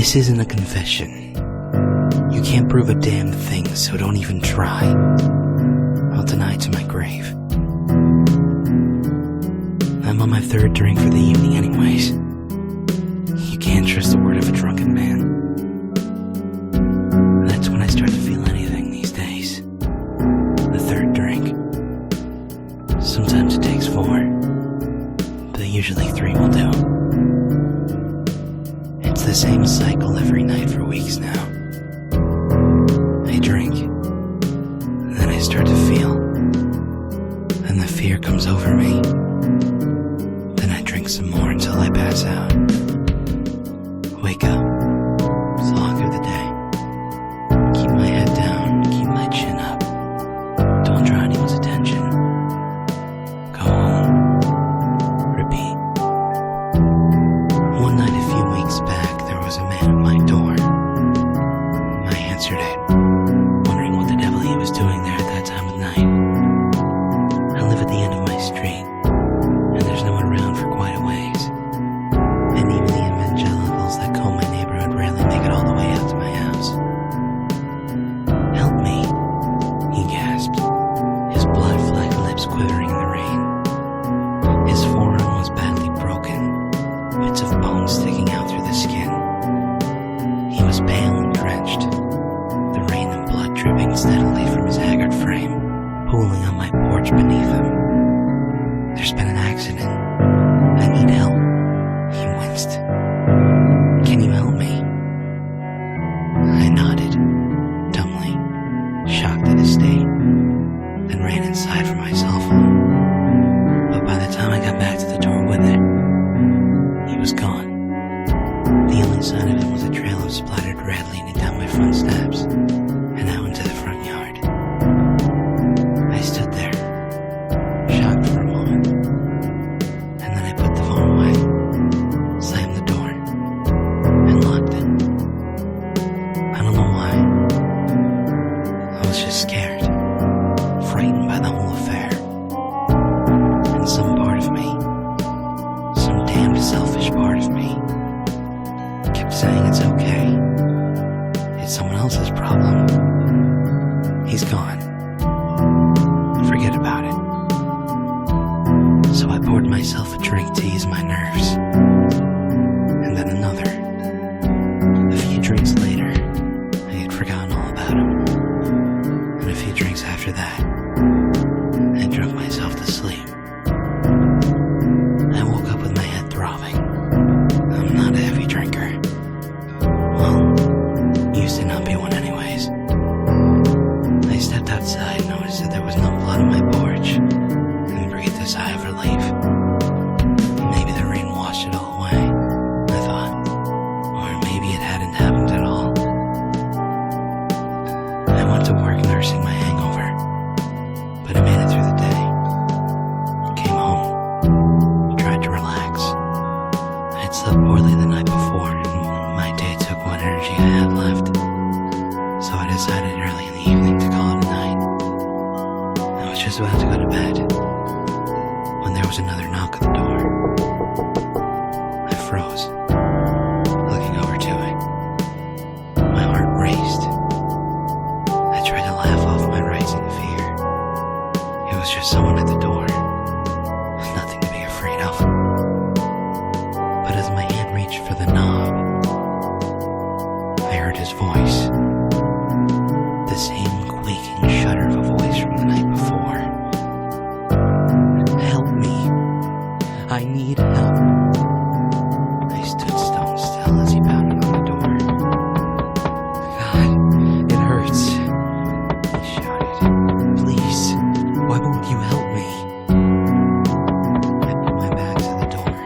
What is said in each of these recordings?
This isn't a confession. You can't prove a damn thing, so don't even try. I'll deny it to my grave. I'm on my third drink for the evening anyways. You can't trust the word of a drunken man. That's when I start to feel anything these days. The third drink. Sometimes it takes 4, but usually 3 will do. It's the same cycle every night for weeks now. I drink, and then I start to feel, and the fear comes over me. Then I drink some more until I pass out. Wake up, slog through the day. Keep my head down, keep my chin up. Don't draw anyone's attention. Go home. Repeat. One night a few weeks back, there was a man at my door. I answered it, wondering what the devil he was doing there at that time of night. I live at the end of my street, and there's no one around for quite a ways. And even the evangelicals that comb my neighborhood rarely make it all the way out to my house. Help me, he gasped, his blood-flecked lips quivering in the rain. His forearm was badly broken, bits of bone sticking out through the skin. He was pale and drenched, the rain and blood dripping steadily from his haggard frame, pooling on my porch beneath him. There's been an accident. I need help. He winced. Can you help me? I nodded, dumbly, shocked at his state, then ran inside for my cell phone. But by the time I got back to the door with it, he was gone. The only sign of him was a trail of splattered red leading down my front steps and out into the front yard. I stood there, shocked for a moment, and then I put the phone away, slammed the door, and locked it. I don't know why. I was just scared, frightened by the whole affair. And some part of me, some damned selfish part of me, kept saying it's okay. It's someone else's problem. He's gone. Forget about it. So I poured myself a drink to ease my nerves. And then another. A few drinks later, I had forgotten all about him. And a few drinks after that, I drunk myself to sleep. I woke up with my head throbbing. I'm not a heavy drinker. Well, used to not be one anyways. I stepped outside, noticed that there was no blood on my porch, and breathed a sigh of relief. Maybe the rain washed it all away, I thought. Or maybe it hadn't happened at all. I went to work nursing my hangover, but I made it through the day. Came home, tried to relax. I'd slept poorly the night before, and my day took what energy I had left. So I decided early in the evening to call it a night. I was just about to go to bed when there was another knock at the door. I froze, looking over to it. My heart raced. I tried to laugh off my rising fear. It was just someone at the door. Nothing to be afraid of. But as my hand reached for the knob, I heard his voice. The same quaking shudder of a voice from the night before. Help me. I need help. I stood stone still as he pounded on the door. God, it hurts, he shouted. Please, why won't you help me? I put my back to the door,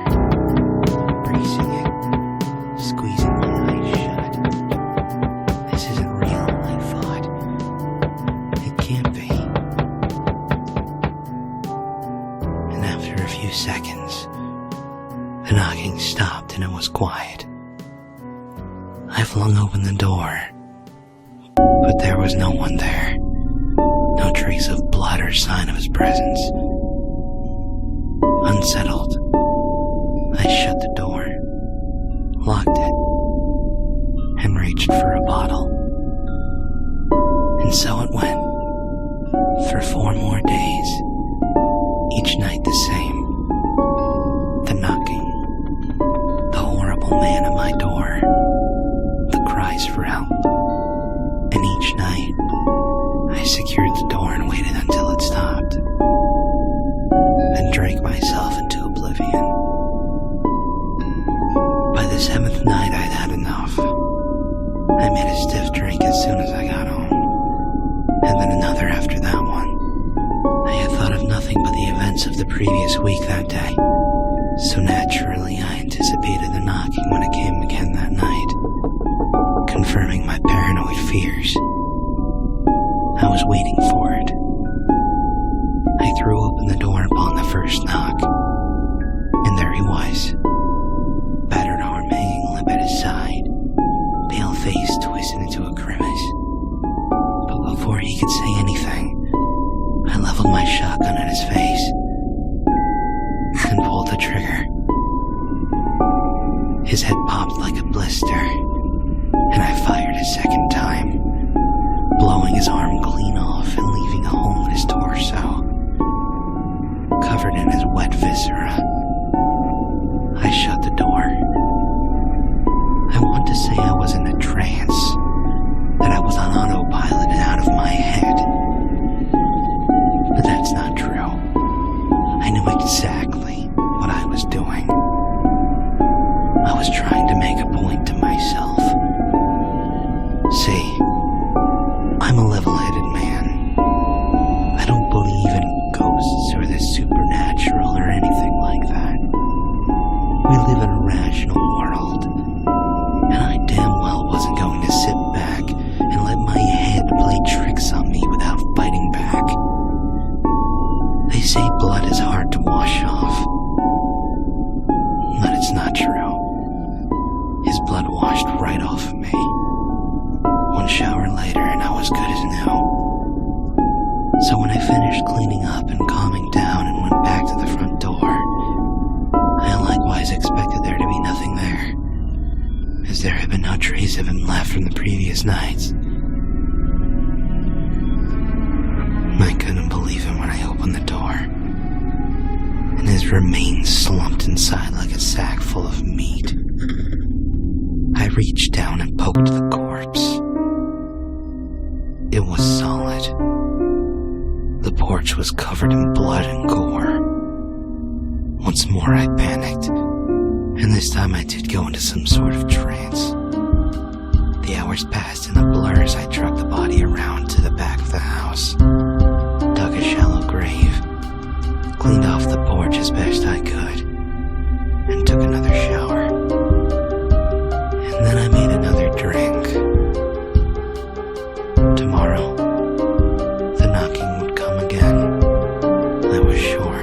bracing it, squeezing my eyes shut. This isn't real, I thought. It can't be. And after a few seconds, the knocking stopped and it was quiet. I flung open the door, but there was no one there. No trace of blood or sign of his presence. Unsettled, I shut the door, locked it, door, the cries for help, and each night I secured the door and waited until it stopped, then drank myself into oblivion. By the 7th night I'd had enough. I made a stiff drink as soon as I got home, and then another after that one. I had thought of nothing but the events of the previous week that day, so naturally I anticipated the knocking when it came again that night, confirming my paranoid fears. I was waiting for it. I threw open the door upon the first knock, and there he was, battered arm hanging limp at his side, pale face twisted into a grimace. But before he could say anything, I leveled my shotgun at his face and pulled the trigger. His head popped like a blister, and I fired a second time, blowing his arm clean off and leaving a hole in his torso, covered in his wet viscera. I shut the door. I want to say I was in a trance, that I was on autopilot and out of my head. But that's not true. I knew exactly what I was doing. I was trying to make a point to myself. See, I'm a level-headed man. I don't believe in ghosts or the supernatural or anything like that. We live in a rational world, and I damn well wasn't going to sit back and let my head play tricks on me without fighting back. They say blood is hard to wash off, but it's not true. His blood washed right off of me. One shower later and I was good as new. So when I finished cleaning up and calming down and went back to the front door, I likewise expected there to be nothing there, as there had been no trace of him left from the previous nights. I couldn't believe him when I opened the door, and his remains slumped inside like a sack full of meat. I reached down and poked the corpse. It was solid. The porch was covered in blood and gore. Once more I panicked, and this time I did go into some sort of trance. The hours passed in a blur as I trucked the body around to the back of the house, dug a shallow grave, cleaned off the porch as best I could, and took another shower. And then I made another drink. Tomorrow, the knocking would come again, I was sure.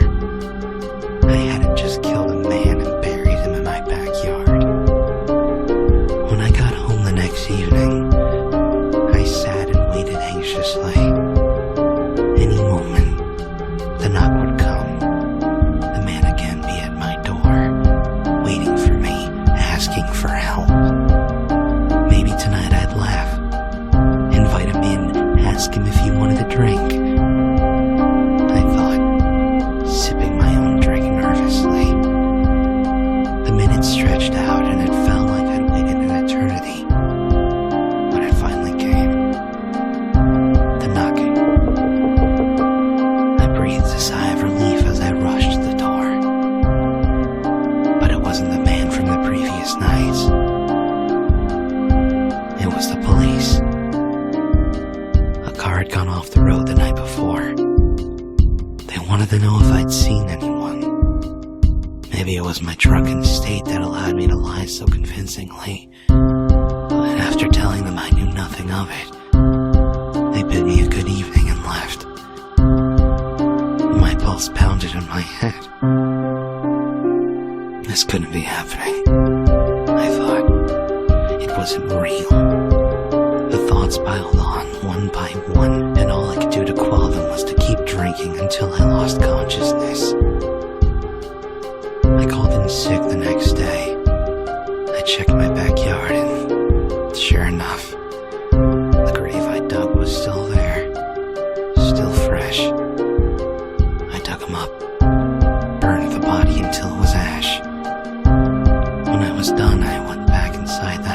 I hadn't just killed a man and buried him in my backyard. When I got home the next evening, I sat and waited anxiously. Any moment, the knock would come, the man again be at my door, waiting for me, asking for help. Maybe tonight I'd laugh, invite him in, ask him if he wanted a drink. I thought, sipping my own drink nervously. The minutes stretched out and it felt like I'd waited an eternity. When it finally came, the knocking. I breathed a sigh of relief as I rushed to the door. But it wasn't the man from the previous nights. It was the police. A car had gone off the road the night before. They wanted to know if I'd seen anyone. Maybe it was my drunken state that allowed me to lie so convincingly. And after telling them I knew nothing of it, they bid me a good evening and left. My pulse pounded in my head. This couldn't be happening, I thought. It wasn't real. The thoughts piled on, one by one, and all I could do to quell them was to keep drinking until I lost consciousness. I called in sick the next day. I checked my backyard and, sure enough, the grave I dug was still there, still fresh. I dug him up, burned the body until it was ash. When I was done, I went back inside the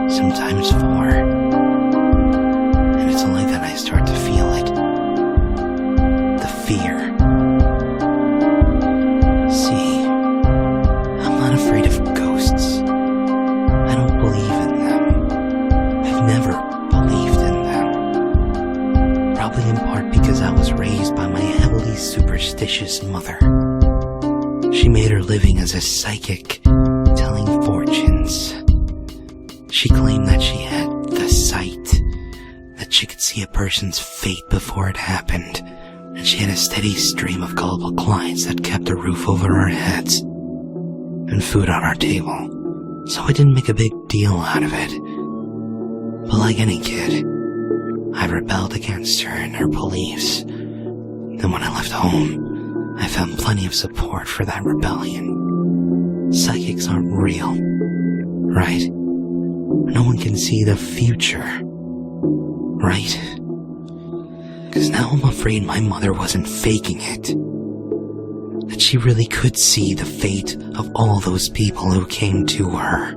sometimes 4. And it's only then I start to feel it. The fear. See, I'm not afraid of ghosts. I don't believe in them. I've never believed in them. Probably in part because I was raised by my heavily superstitious mother. She made her living as a psychic, telling fortunes. She claimed that she had the sight, that she could see a person's fate before it happened, and she had a steady stream of gullible clients that kept a roof over our heads and food on our table. So I didn't make a big deal out of it. But like any kid, I rebelled against her and her beliefs. Then when I left home, I found plenty of support for that rebellion. Psychics aren't real, right? No one can see the future, right? 'Cause now I'm afraid my mother wasn't faking it. That she really could see the fate of all those people who came to her.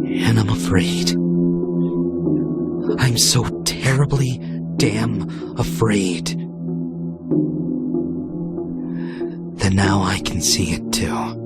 And I'm afraid. I'm so terribly damn afraid that now I can see it too.